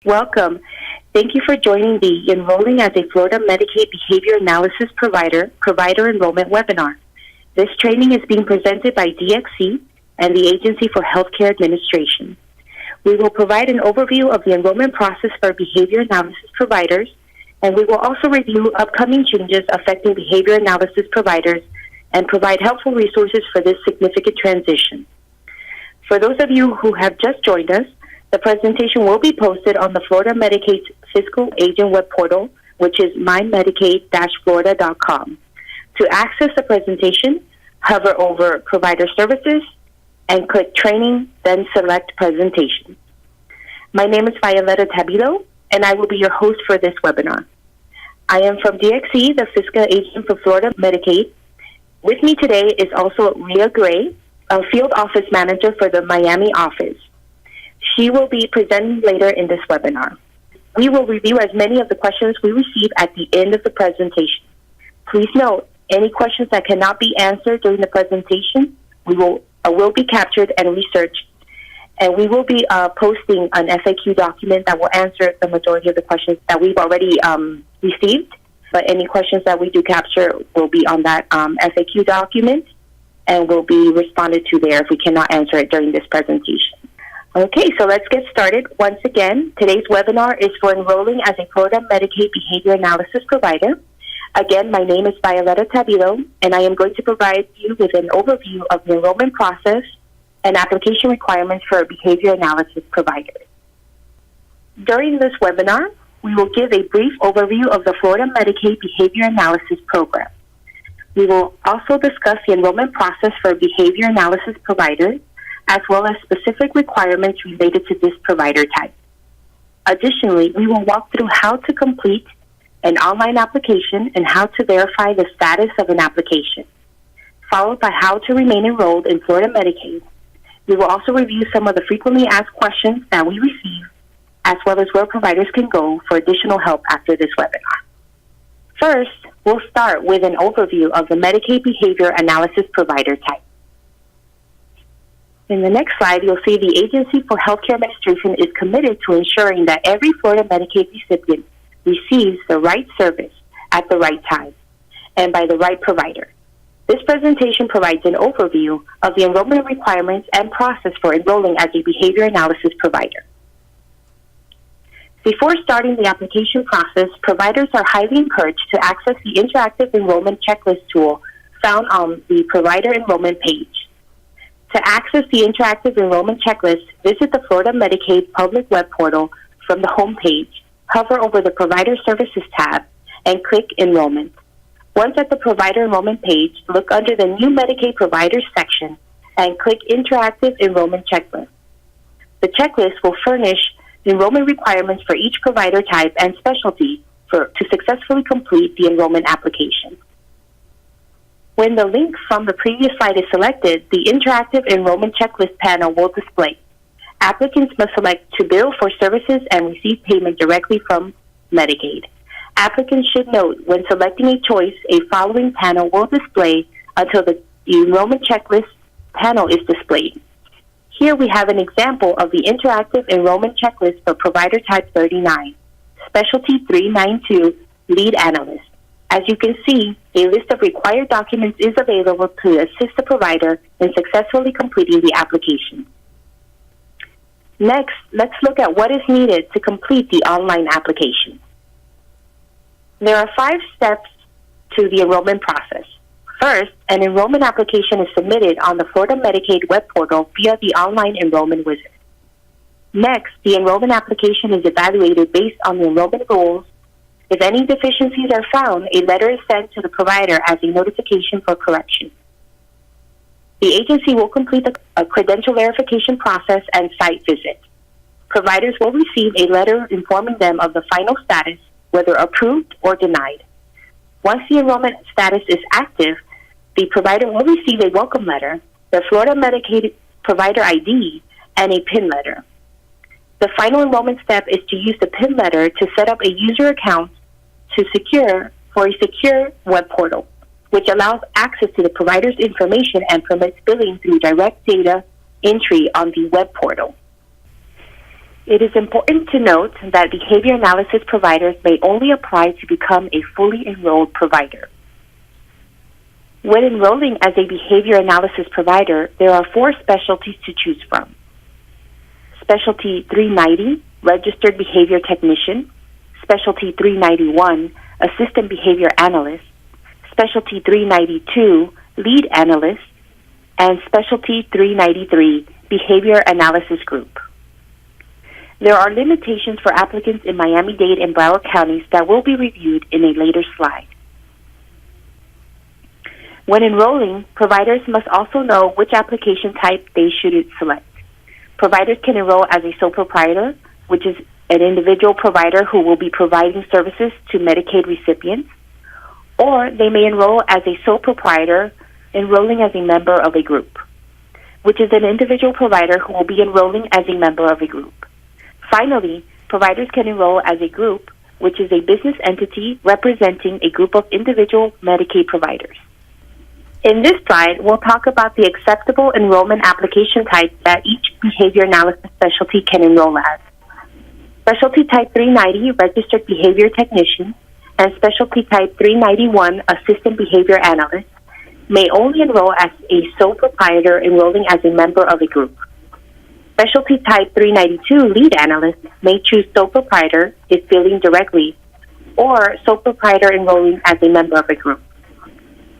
Welcome. Thank you for joining the Enrolling as a Florida Medicaid Behavior Analysis Provider Enrollment webinar. This training is being presented by DXC and the Agency for Healthcare Administration. We will provide an overview of the enrollment process for behavior analysis providers, and we will also review upcoming changes affecting behavior analysis providers and provide helpful resources for this significant transition. For those of you who have just joined us, the presentation will be posted on the Florida Medicaid's fiscal agent web portal, which is mymedicaid-florida.com. To access the presentation, hover over Provider Services and click Training, then select Presentation. My name is Violetta Tabilo, and I will be your host for this webinar. I am from DXC, the fiscal agent for Florida Medicaid. With me today is also Rhea Gray, a field office manager for the Miami office. She will be presenting later in this webinar. We will review as many of the questions we receive at the end of the presentation. Please note, any questions that cannot be answered during the presentation will be captured and researched, and we will be posting an FAQ document that will answer the majority of the questions that we've already received, but any questions that we do capture will be on that FAQ document and will be responded to there if we cannot answer it during this presentation. Okay, so let's get started. Once again, today's webinar is for Enrolling as a Florida Medicaid Behavior Analysis Provider. Again, my name is Violetta Tabilo, and I am going to provide you with an overview of the enrollment process and application requirements for a behavior analysis provider. During this webinar, we will give a brief overview of the Florida Medicaid Behavior Analysis Program. We will also discuss the enrollment process for behavior analysis providers, as well as specific requirements related to this provider type. Additionally, we will walk through how to complete an online application and how to verify the status of an application, followed by how to remain enrolled in Florida Medicaid. We will also review some of the frequently asked questions that we receive, as well as where providers can go for additional help after this webinar. First, we'll start with an overview of the Medicaid Behavior Analysis Provider type. In the next slide, you'll see the Agency for Healthcare Administration is committed to ensuring that every Florida Medicaid recipient receives the right service at the right time and by the right provider. This presentation provides an overview of the enrollment requirements and process for enrolling as a behavior analysis provider. Before starting the application process, providers are highly encouraged to access the interactive enrollment checklist tool found on the provider enrollment page. To access the interactive enrollment checklist, visit the Florida Medicaid public web portal from the home page, hover over the Provider Services tab, and click Enrollment. Once at the Provider Enrollment page, look under the New Medicaid Providers section and click Interactive Enrollment Checklist. The checklist will furnish the enrollment requirements for each provider type and specialty to successfully complete the enrollment application. When the link from the previous slide is selected, the Interactive Enrollment Checklist panel will display. Applicants must select to bill for services and receive payment directly from Medicaid. Applicants should note when selecting a choice, a following panel will display until the Enrollment Checklist panel is displayed. Here we have an example of the Interactive Enrollment Checklist for Provider Type 39, Specialty 392, Lead Analyst. As you can see, a list of required documents is available to assist the provider in successfully completing the application. Next, let's look at what is needed to complete the online application. There are 5 steps to the enrollment process. First, an enrollment application is submitted on the Florida Medicaid web portal via the online enrollment wizard. Next, the enrollment application is evaluated based on the enrollment goals. If any deficiencies are found, a letter is sent to the provider as a notification for correction. The agency will complete a credential verification process and site visit. Providers will receive a letter informing them of the final status, whether approved or denied. Once the enrollment status is active, the provider will receive a welcome letter, the Florida Medicaid provider ID, and a PIN letter. The final enrollment step is to use the PIN letter to set up a user account for a secure web portal, which allows access to the provider's information and permits billing through direct data entry on the web portal. It is important to note that behavior analysis providers may only apply to become a fully enrolled provider. When enrolling as a behavior analysis provider, there are 4 specialties to choose from. Specialty 390, Registered Behavior Technician. Specialty 391, Assistant Behavior Analyst. Specialty 392, Lead Analyst. And Specialty 393, Behavior Analysis Group. There are limitations for applicants in Miami-Dade and Broward counties that will be reviewed in a later slide. When enrolling, providers must also know which application type they should select. Providers can enroll as a sole proprietor, which is an individual provider who will be providing services to Medicaid recipients, or they may enroll as a sole proprietor, enrolling as a member of a group, which is an individual provider who will be enrolling as a member of a group. Finally, providers can enroll as a group, which is a business entity representing a group of individual Medicaid providers. In this slide, we'll talk about the acceptable enrollment application type that each behavior analysis specialty can enroll as. Specialty Type 390, Registered Behavior Technician, and Specialty Type 391, Assistant Behavior Analyst, may only enroll as a sole proprietor enrolling as a member of a group. Specialty Type 392 Lead Analyst may choose sole proprietor if billing directly, or sole proprietor enrolling as a member of a group.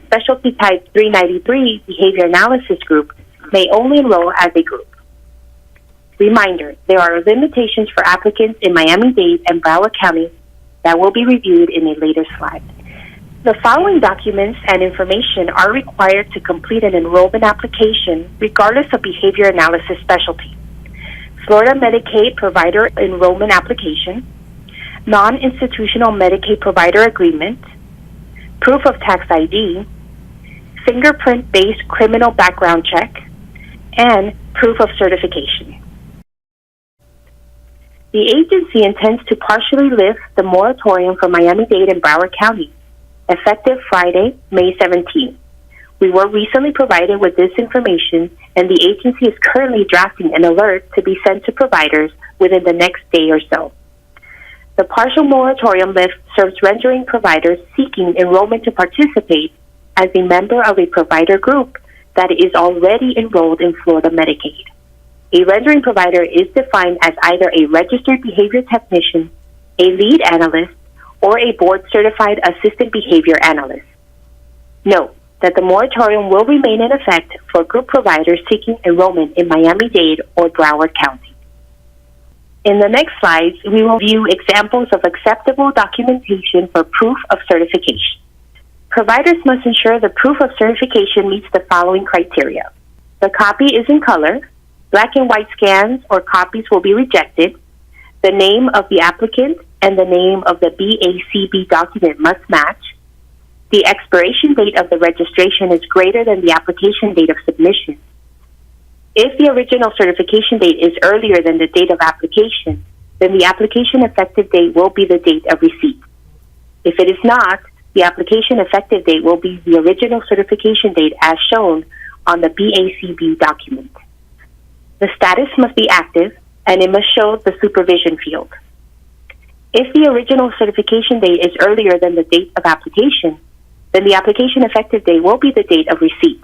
Specialty Type 393 Behavior Analysis Group may only enroll as a group. Reminder, there are limitations for applicants in Miami-Dade and Broward counties that will be reviewed in a later slide. The following documents and information are required to complete an enrollment application regardless of behavior analysis specialty. Florida Medicaid Provider Enrollment Application, Non-Institutional Medicaid Provider Agreement, Proof of Tax ID, Fingerprint-Based Criminal Background Check, and Proof of Certification. The agency intends to partially lift the moratorium for Miami-Dade and Broward County, effective Friday, May 17th. We were recently provided with this information, and the agency is currently drafting an alert to be sent to providers within the next day or so. The partial moratorium lift serves rendering providers seeking enrollment to participate as a member of a provider group that is already enrolled in Florida Medicaid. A rendering provider is defined as either a registered behavior technician, a lead analyst, or a board-certified assistant behavior analyst. Note that the moratorium will remain in effect for group providers seeking enrollment in Miami-Dade or Broward County. In the next slides, we will view examples of acceptable documentation for proof of certification. Providers must ensure the proof of certification meets the following criteria. The copy is in color. Black and white scans or copies will be rejected. The name of the applicant and the name of the BACB document must match. The expiration date of the registration is greater than the application date of submission. If the original certification date is earlier than the date of application, then the application effective date will be the date of receipt. If it is not, the application effective date will be the original certification date as shown on the BACB document. The status must be active, and it must show the supervision field. If the original certification date is earlier than the date of application, then the application effective date will be the date of receipt.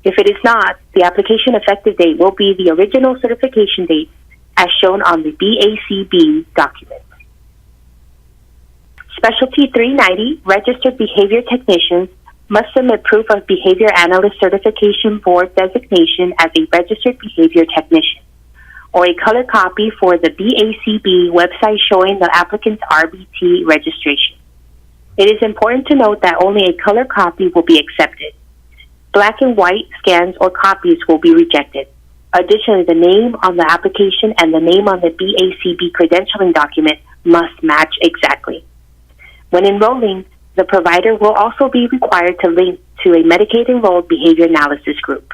If it is not, the application effective date will be the original certification date as shown on the BACB document. Specialty 390 Registered Behavior Technicians must submit proof of Behavior Analyst Certification Board designation as a Registered Behavior Technician, or a color copy for the BACB website showing the applicant's RBT registration. It is important to note that only a color copy will be accepted. Black and white scans or copies will be rejected. Additionally, the name on the application and the name on the BACB credentialing document must match exactly. When enrolling, the provider will also be required to link to a Medicaid-enrolled behavior analysis group.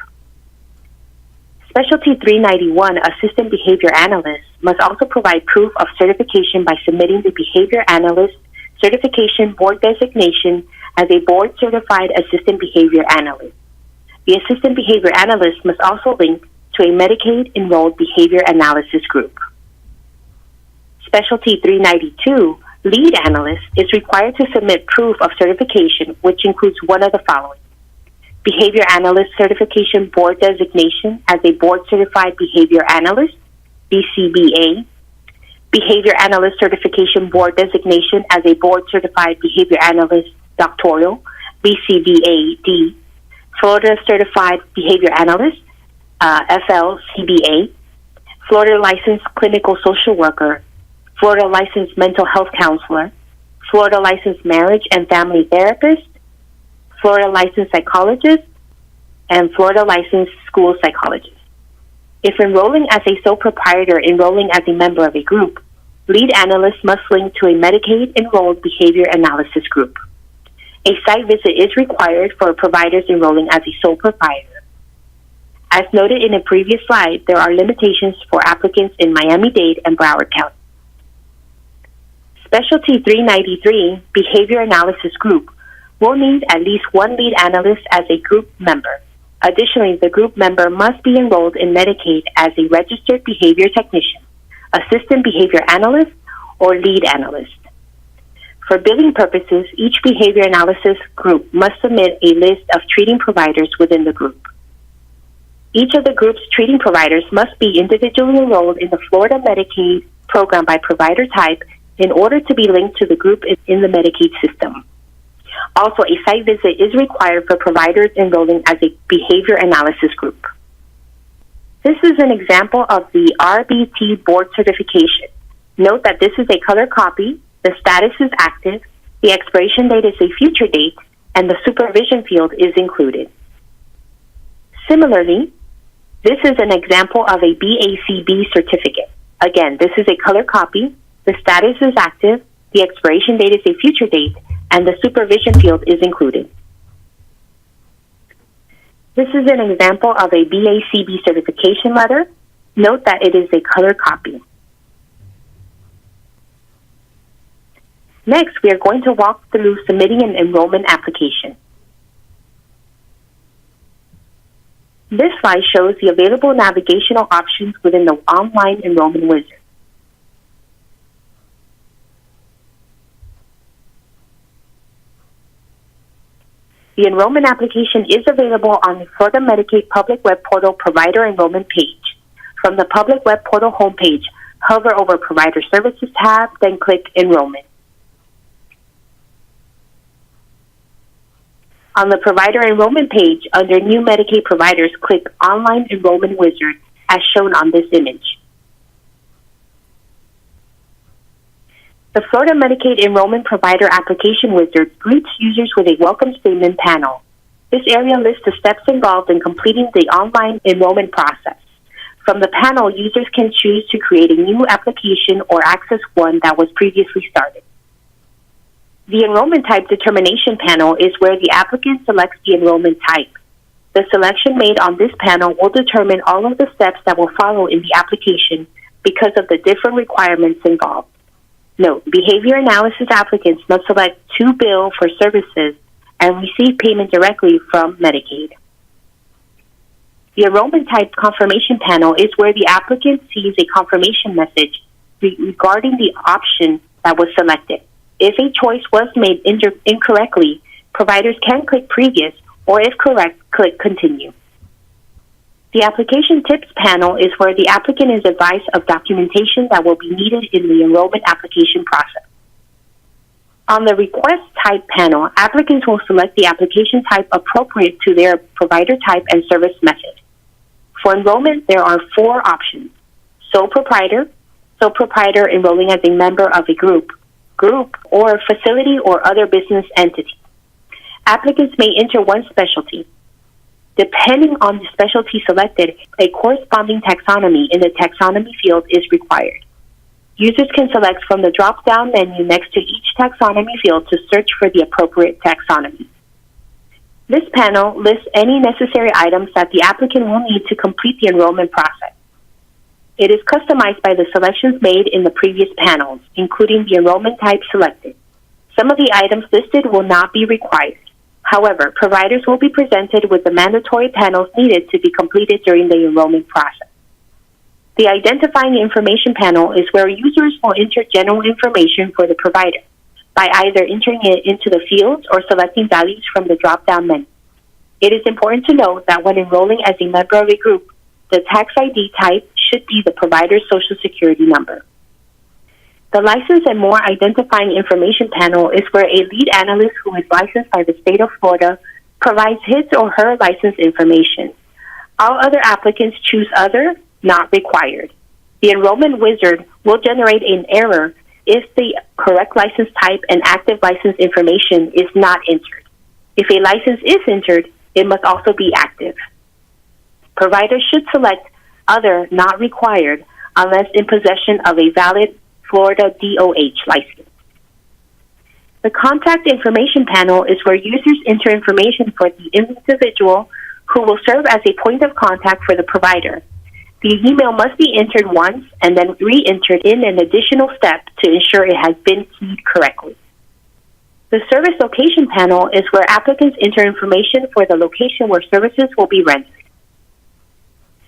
Specialty 391 Assistant Behavior Analyst must also provide proof of certification by submitting the Behavior Analyst Certification Board designation as a board-certified Assistant Behavior Analyst. The Assistant Behavior Analyst must also link to a Medicaid-enrolled behavior analysis group. Specialty 392, lead analyst, is required to submit proof of certification, which includes one of the following: Behavior Analyst Certification Board designation as a board-certified behavior analyst, BCBA. Behavior Analyst Certification Board designation as a board-certified behavior analyst, doctoral, BCBA-D. Florida Certified Behavior Analyst, FLCBA. Florida Licensed Clinical Social Worker, Florida Licensed Mental Health Counselor, Florida Licensed Marriage and Family Therapist, Florida Licensed Psychologist, and Florida Licensed School Psychologist. If enrolling as a sole proprietor, enrolling as a member of a group, lead analysts must link to a Medicaid enrolled behavior analysis group. A site visit is required for providers enrolling as a sole proprietor. As noted in a previous slide, there are limitations for applicants in Miami-Dade and Broward County. Specialty 393, Behavior Analysis Group, will need at least one lead analyst as a group member. Additionally, the group member must be enrolled in Medicaid as a registered behavior technician, assistant behavior analyst, or lead analyst. For billing purposes, each behavior analysis group must submit a list of treating providers within the group. Each of the group's treating providers must be individually enrolled in the Florida Medicaid program by provider type in order to be linked to the group in the Medicaid system. Also, a site visit is required for providers enrolling as a behavior analysis group. This is an example of the RBT board certification. Note that this is a color copy, the status is active, the expiration date is a future date, and the supervision field is included. Similarly, this is an example of a BACB certificate. Again, this is a color copy, the status is active, the expiration date is a future date, and the supervision field is included. This is an example of a BACB certification letter. Note that it is a color copy. Next, we are going to walk through submitting an enrollment application. This slide shows the available navigational options within the online enrollment wizard. The enrollment application is available on the Florida Medicaid Public Web Portal Provider Enrollment page. From the Public Web Portal homepage, hover over Provider Services tab, then click Enrollment. On the Provider Enrollment page, under New Medicaid Providers, click Online Enrollment Wizard, as shown on this image. The Florida Medicaid Enrollment Provider Application Wizard greets users with a welcome statement panel. This area lists the steps involved in completing the online enrollment process. From the panel, users can choose to create a new application or access one that was previously started. The Enrollment Type Determination panel is where the applicant selects the enrollment type. The selection made on this panel will determine all of the steps that will follow in the application because of the different requirements involved. Note, behavior analysis applicants must select to bill for services and receive payment directly from Medicaid. The Enrollment Type Confirmation panel is where the applicant sees a confirmation message regarding the option that was selected. If a choice was made incorrectly, providers can click Previous, or if correct, click Continue. The Application Tips panel is where the applicant is advised of documentation that will be needed in the enrollment application process. On the Request Type panel, applicants will select the application type appropriate to their provider type and service method. For enrollment, there are 4 options: sole proprietor enrolling as a member of a group, or facility or other business entity. Applicants may enter one specialty. Depending on the specialty selected, a corresponding taxonomy in the taxonomy field is required. Users can select from the drop-down menu next to each taxonomy field to search for the appropriate taxonomy. This panel lists any necessary items that the applicant will need to complete the enrollment process. It is customized by the selections made in the previous panels, including the enrollment type selected. Some of the items listed will not be required. However, providers will be presented with the mandatory panels needed to be completed during the enrollment process. The identifying information panel is where users will enter general information for the provider by either entering it into the fields or selecting values from the drop-down menu. It is important to note that when enrolling as a member of a group, the tax ID type should be the provider's Social Security number. The License and More Identifying Information panel is where a lead analyst who is licensed by the state of Florida provides his or her license information. All other applicants choose Other, Not Required. The enrollment wizard will generate an error if the correct license type and active license information is not entered. If a license is entered, it must also be active. Providers should select Other, Not Required unless in possession of a valid Florida DOH license. The Contact Information panel is where users enter information for the individual who will serve as a point of contact for the provider. The email must be entered once and then re-entered in an additional step to ensure it has been keyed correctly. The Service Location panel is where applicants enter information for the location where services will be rendered.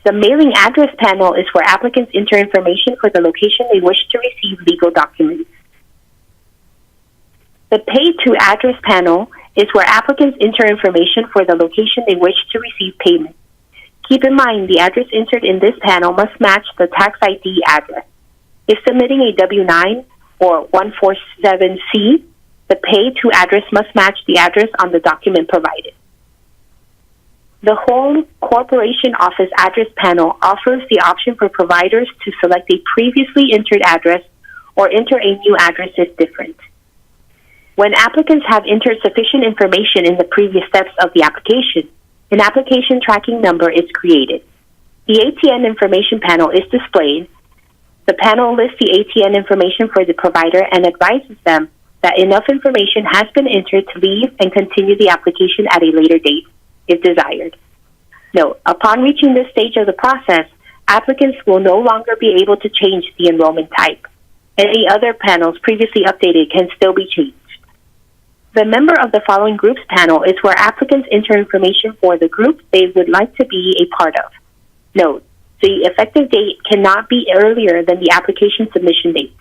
The Mailing Address panel is where applicants enter information for the location they wish to receive legal documents. The Pay to Address panel is where applicants enter information for the location they wish to receive payment. Keep in mind, the address entered in this panel must match the tax ID address. If submitting a W-9 or 147C, the Pay to Address must match the address on the document provided. The Home Corporation Office Address panel offers the option for providers to select a previously entered address or enter a new address if different. When applicants have entered sufficient information in the previous steps of the application, an application tracking number is created. The ATN information panel is displayed. The panel lists the ATN information for the provider and advises them that enough information has been entered to leave and continue the application at a later date, if desired. Note, upon reaching this stage of the process, applicants will no longer be able to change the enrollment type. Any other panels previously updated can still be changed. The Member of the Following Groups panel is where applicants enter information for the group they would like to be a part of. Note, the effective date cannot be earlier than the application submission date.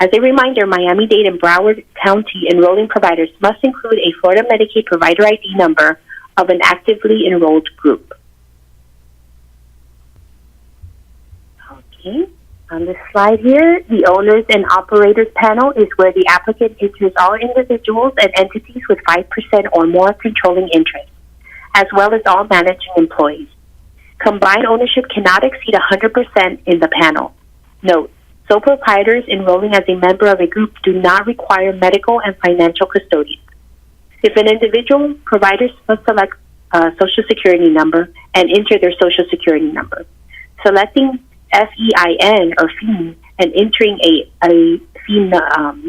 As a reminder, Miami-Dade and Broward County enrolling providers must include a Florida Medicaid provider ID number of an actively enrolled group. Okay, on this slide here, the Owners and Operators panel is where the applicant enters all individuals and entities with 5% or more controlling interest, as well as all managing employees. Combined ownership cannot exceed 100% in the panel. Note, sole proprietors enrolling as a member of a group do not require medical and financial custodians. If an individual, providers must select a Social Security number and enter their Social Security number. Selecting FEIN or FEIN and entering a FEIN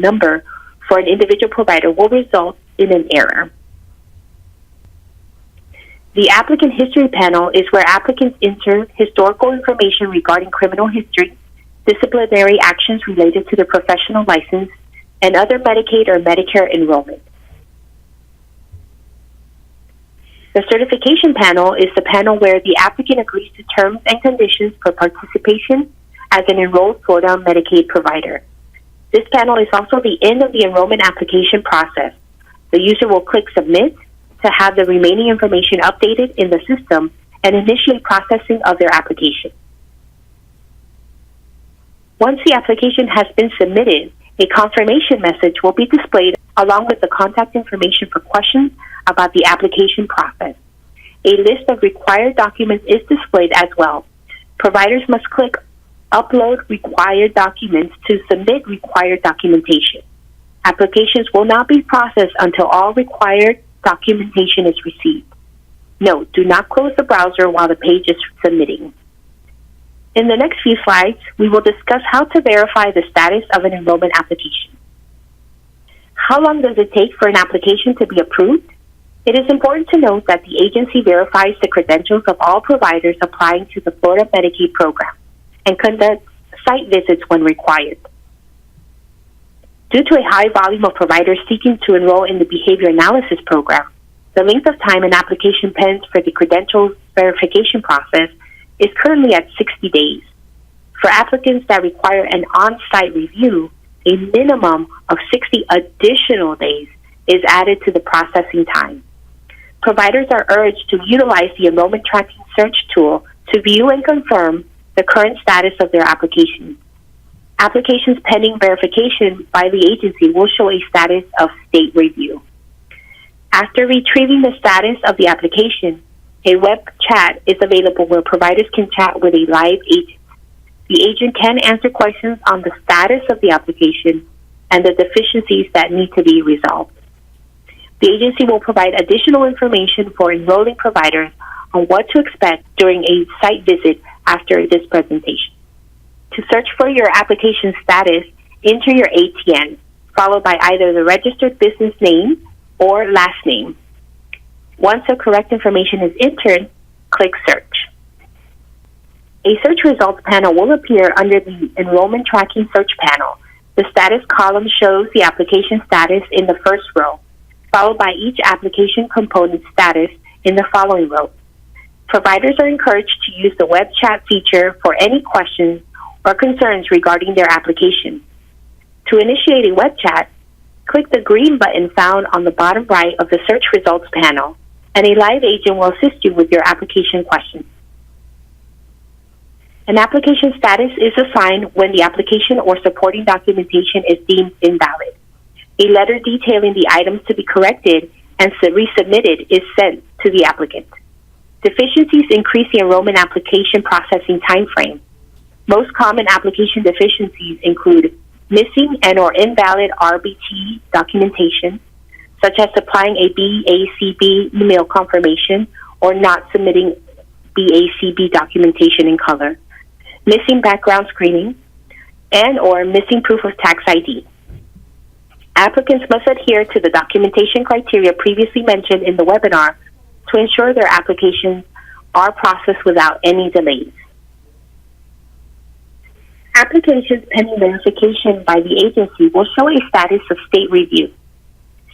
number for an individual provider will result in an error. The Applicant History panel is where applicants enter historical information regarding criminal history, disciplinary actions related to their professional license, and other Medicaid or Medicare enrollment. The Certification panel is the panel where the applicant agrees to terms and conditions for participation as an enrolled Florida Medicaid provider. This panel is also the end of the enrollment application process. The user will click Submit to have the remaining information updated in the system and initiate processing of their application. Once the application has been submitted, a confirmation message will be displayed along with the contact information for questions about the application process. A list of required documents is displayed as well. Providers must click Upload Required Documents to submit required documentation. Applications will not be processed until all required documentation is received. Note, do not close the browser while the page is submitting. In the next few slides, we will discuss how to verify the status of an enrollment application. How long does it take for an application to be approved? It is important to note that the agency verifies the credentials of all providers applying to the Florida Medicaid program and conducts site visits when required. Due to a high volume of providers seeking to enroll in the behavior analysis program, the length of time an application pens for the credentials verification process is currently at 60 days. For applicants that require an on-site review, a minimum of 60 additional days is added to the processing time. Providers are urged to utilize the enrollment tracking search tool to view and confirm the current status of their application. Applications pending verification by the agency will show a status of state review. After retrieving the status of the application, a web chat is available where providers can chat with a live agent. The agent can answer questions on the status of the application and the deficiencies that need to be resolved. The agency will provide additional information for enrolling providers on what to expect during a site visit after this presentation. To search for your application status, enter your ATN, followed by either the registered business name or last name. Once the correct information is entered, click Search. A search results panel will appear under the Enrollment Tracking Search panel. The status column shows the application status in the first row, followed by each application component status in the following row. Providers are encouraged to use the web chat feature for any questions or concerns regarding their application. To initiate a web chat, click the green button found on the bottom right of the search results panel, and a live agent will assist you with your application questions. An application status is assigned when the application or supporting documentation is deemed invalid. A letter detailing the items to be corrected and resubmitted is sent to the applicant. Deficiencies increase the enrollment application processing timeframe. Most common application deficiencies include missing and/or invalid RBT documentation, such as supplying a BACB email confirmation or not submitting BACB documentation in color, missing background screening, and/or missing proof of tax ID. Applicants must adhere to the documentation criteria previously mentioned in the webinar to ensure their applications are processed without any delays. Applications pending verification by the agency will show a status of state review.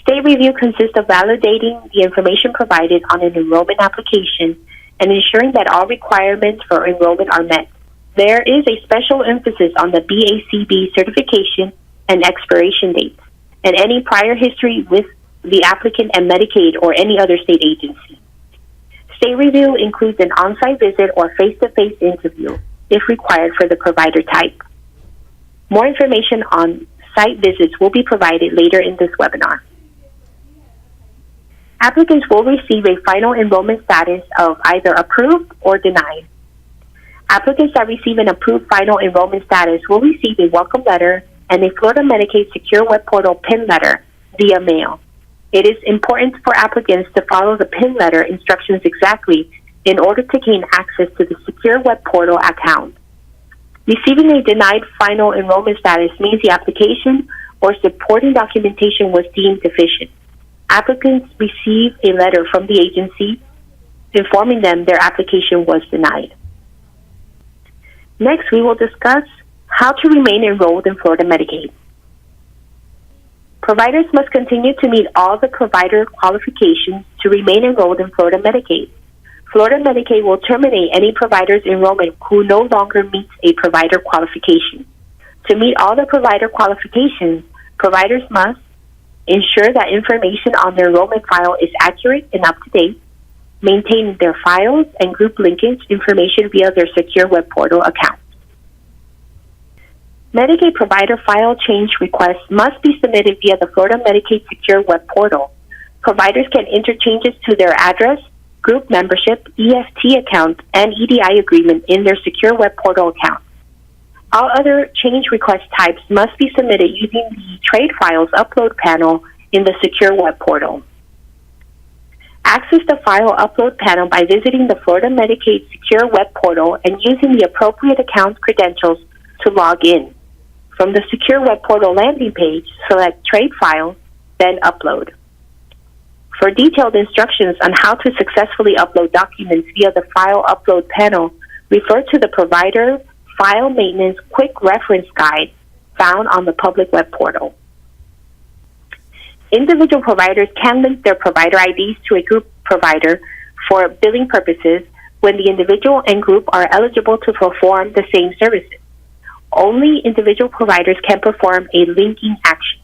State review consists of validating the information provided on an enrollment application and ensuring that all requirements for enrollment are met. There is a special emphasis on the BACB certification and expiration dates, and any prior history with the applicant and Medicaid or any other state agency. State review includes an on-site visit or face-to-face interview, if required for the provider type. More information on site visits will be provided later in this webinar. Applicants will receive a final enrollment status of either approved or denied. Applicants that receive an approved final enrollment status will receive a welcome letter and a Florida Medicaid Secure Web Portal PIN letter via mail. It is important for applicants to follow the PIN letter instructions exactly in order to gain access to the Secure Web Portal account. Receiving a denied final enrollment status means the application or supporting documentation was deemed deficient. Applicants receive a letter from the agency informing them their application was denied. Next, we will discuss how to remain enrolled in Florida Medicaid. Providers must continue to meet all the provider qualifications to remain enrolled in Florida Medicaid. Florida Medicaid will terminate any provider's enrollment who no longer meets a provider qualification. To meet all the provider qualifications, providers must ensure that information on their enrollment file is accurate and up to date, maintain their files and group linkage information via their Secure Web Portal account. Medicaid provider file change requests must be submitted via the Florida Medicaid Secure Web Portal. Providers can enter changes to their address, group membership, EFT account, and EDI agreement in their Secure Web Portal account. All other change request types must be submitted using the Trade Files Upload panel in the Secure Web Portal. Access the File Upload panel by visiting the Florida Medicaid Secure Web Portal and using the appropriate account credentials to log in. From the Secure Web Portal landing page, select Trade Files, then Upload. For detailed instructions on how to successfully upload documents via the File Upload panel, refer to the Provider File Maintenance Quick Reference Guide found on the public web portal. Individual providers can link their provider IDs to a group provider for billing purposes when the individual and group are eligible to perform the same services. Only individual providers can perform a linking action.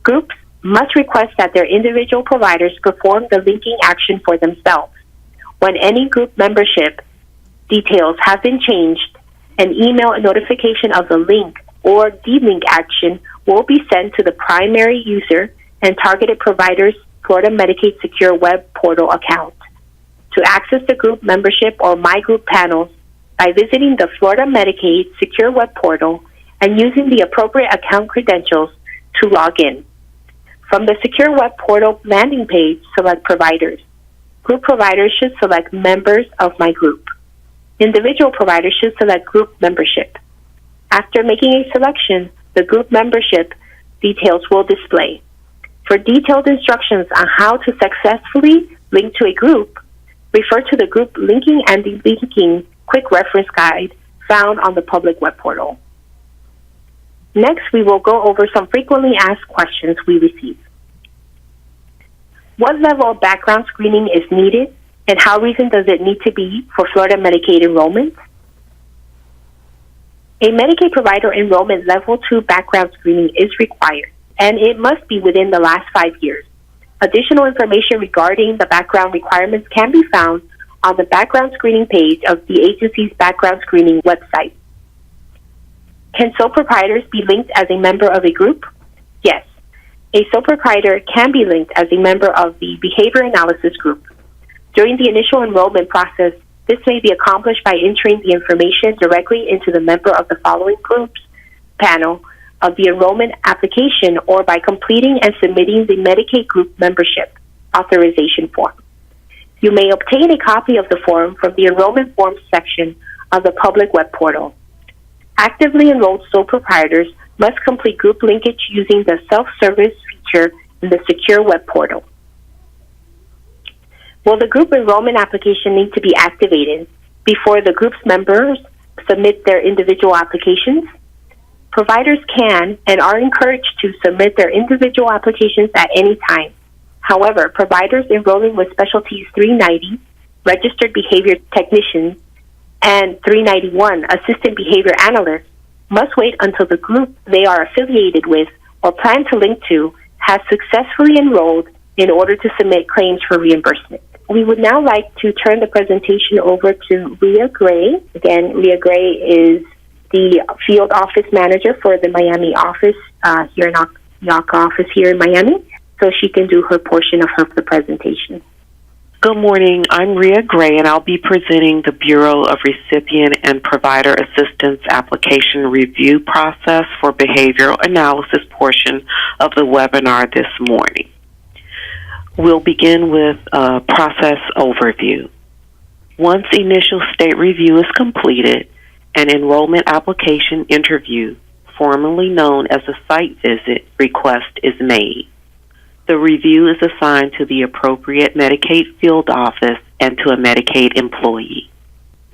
Groups must request that their individual providers perform the linking action for themselves. When any group membership details have been changed, an email notification of the link or delink action will be sent to the primary user and targeted provider's Florida Medicaid Secure Web Portal account. To access the group membership or My Group panels by visiting the Florida Medicaid Secure Web Portal and using the appropriate account credentials to log in. From the Secure Web Portal landing page, select Providers. Group providers should select Members of My Group. Individual providers should select Group Membership. After making a selection, the group membership details will display. For detailed instructions on how to successfully link to a group, refer to the Group Linking and Delinking Quick Reference Guide found on the public web portal. Next, we will go over some frequently asked questions we receive. What level of background screening is needed, and how recent does it need to be for Florida Medicaid enrollment? A Medicaid provider enrollment Level 2 background screening is required, and it must be within the last 5 years. Additional information regarding the background requirements can be found on the background screening page of the agency's background screening website. Can sole proprietors be linked as a member of a group? Yes. A sole proprietor can be linked as a member of the behavior analysis group. During the initial enrollment process, this may be accomplished by entering the information directly into the member of the following groups panel of the enrollment application or by completing and submitting the Medicaid group membership authorization form. You may obtain a copy of the form from the enrollment forms section of the public web portal. Actively enrolled sole proprietors must complete group linkage using the self-service feature in the secure web portal. Will the group enrollment application need to be activated before the group's members submit their individual applications? Providers can and are encouraged to submit their individual applications at any time. However, providers enrolling with Specialties 390, Registered Behavior Technicians, and 391, Assistant Behavior Analysts, must wait until the group they are affiliated with or plan to link to has successfully enrolled in order to submit claims for reimbursement. We would now like to turn the presentation over to Rhea Gray. Again, Rhea Gray is the field office manager for the Miami office here in AHCA office here in Miami, so she can do her portion of the presentation. Good morning. I'm Rhea Gray, and I'll be presenting the Bureau of Recipient and Provider Assistance Application Review Process for Behavioral Analysis portion of the webinar this morning. We'll begin with a process overview. Once initial state review is completed, an enrollment application interview, formerly known as a site visit, request is made. The review is assigned to the appropriate Medicaid field office and to a Medicaid employee.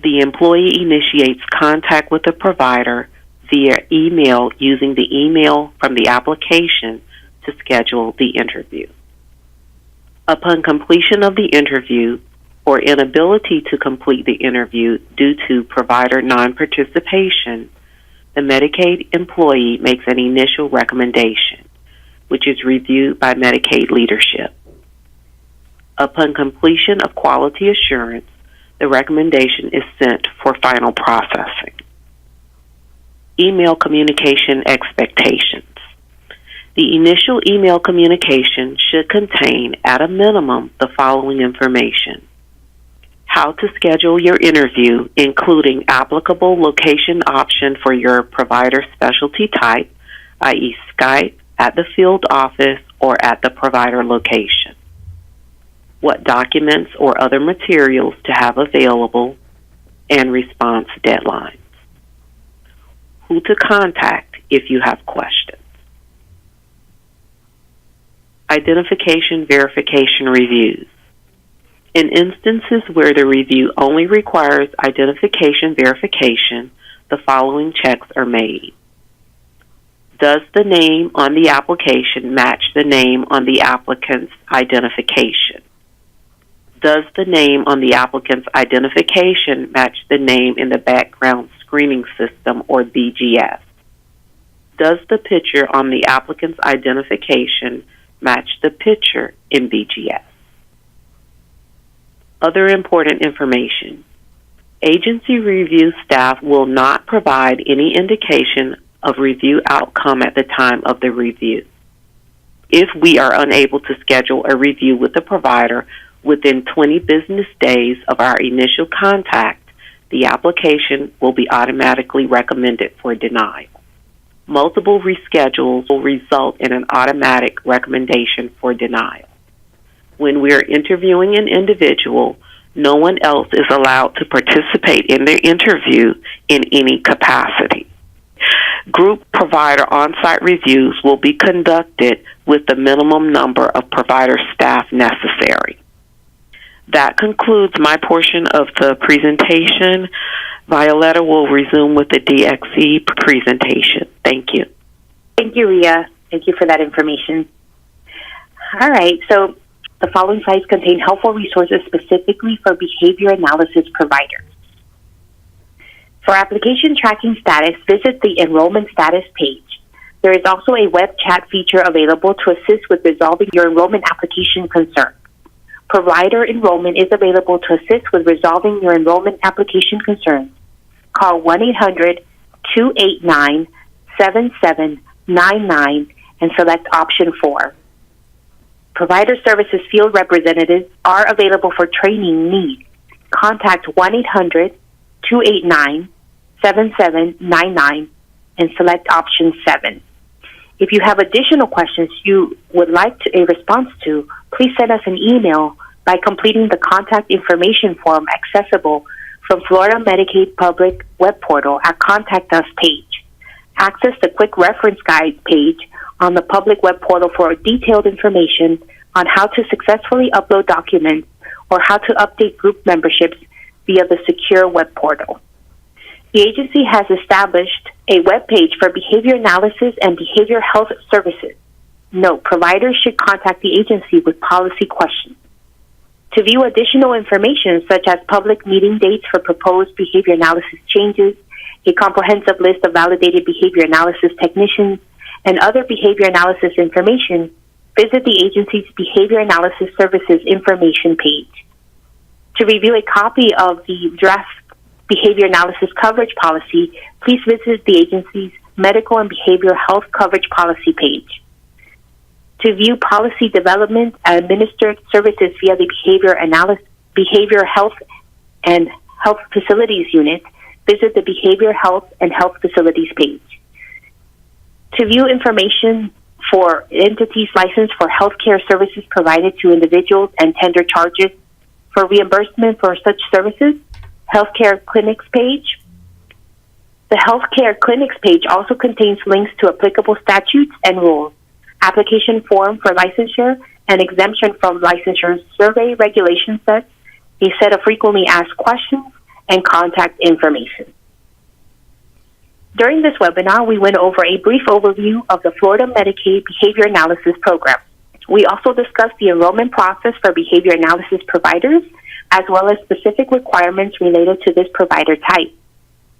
The employee initiates contact with the provider via email using the email from the application to schedule the interview. Upon completion of the interview or inability to complete the interview due to provider non-participation, the Medicaid employee makes an initial recommendation, which is reviewed by Medicaid leadership. Upon completion of quality assurance, the recommendation is sent for final processing. Email communication expectations. The initial email communication should contain, at a minimum, the following information: how to schedule your interview, including applicable location option for your provider specialty type, i.e. Skype, at the field office, or at the provider location. What documents or other materials to have available, and response deadlines. Who to contact if you have questions. Identification verification reviews. In instances where the review only requires identification verification, the following checks are made. Does the name on the application match the name on the applicant's identification? Does the name on the applicant's identification match the name in the background screening system, or BGS? Does the picture on the applicant's identification match the picture in BGS? Other important information. Agency review staff will not provide any indication of review outcome at the time of the review. If we are unable to schedule a review with the provider within 20 business days of our initial contact, the application will be automatically recommended for denial. Multiple reschedules will result in an automatic recommendation for denial. When we are interviewing an individual, no one else is allowed to participate in the interview in any capacity. Group provider on-site reviews will be conducted with the minimum number of provider staff necessary. That concludes my portion of the presentation. Violetta will resume with the DXE presentation. Thank you. Thank you, Ria. Thank you for that information. All right, so the following slides contain helpful resources specifically for behavior analysis providers. For application tracking status, visit the enrollment status page. There is also a web chat feature available to assist with resolving your enrollment application concern. Provider enrollment is available to assist with resolving your enrollment application concerns. Call 1-800-289-7799 and select option 4. Provider services field representatives are available for training needs. Contact 1-800-289-7799 and select option 7. If you have additional questions you would like a response to, please send us an email by completing the contact information form accessible from Florida Medicaid Public Web Portal at Contact Us page. Access the Quick Reference Guide page on the public web portal for detailed information on how to successfully upload documents or how to update group memberships via the secure web portal. The agency has established a web page for behavior analysis and behavioral health services. Note, providers should contact the agency with policy questions. To view additional information, such as public meeting dates for proposed behavior analysis changes, a comprehensive list of validated behavior analysis technicians, and other behavior analysis information, visit the agency's Behavior Analysis Services information page. To review a copy of the draft behavior analysis coverage policy, please visit the agency's Medical and Behavioral Health Coverage Policy page. To view policy development and administered services via the Behavioral Health and Health Facilities Unit, visit the Behavioral Health and Health Facilities page. To view information for entities licensed for healthcare services provided to individuals and tender charges for reimbursement for such services, Healthcare Clinics page. The Healthcare Clinics page also contains links to applicable statutes and rules, application form for licensure and exemption from licensure survey regulation sets, a set of frequently asked questions, and contact information. During this webinar, we went over a brief overview of the Florida Medicaid Behavior Analysis Program. We also discussed the enrollment process for behavior analysis providers, as well as specific requirements related to this provider type.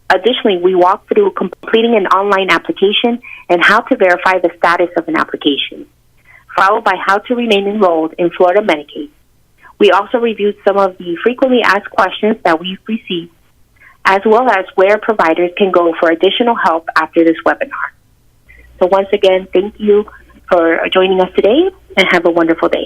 Additionally, we walked through completing an online application and how to verify the status of an application, followed by how to remain enrolled in Florida Medicaid. We also reviewed some of the frequently asked questions that we've received, as well as where providers can go for additional help after this webinar. So once again, thank you for joining us today and have a wonderful day.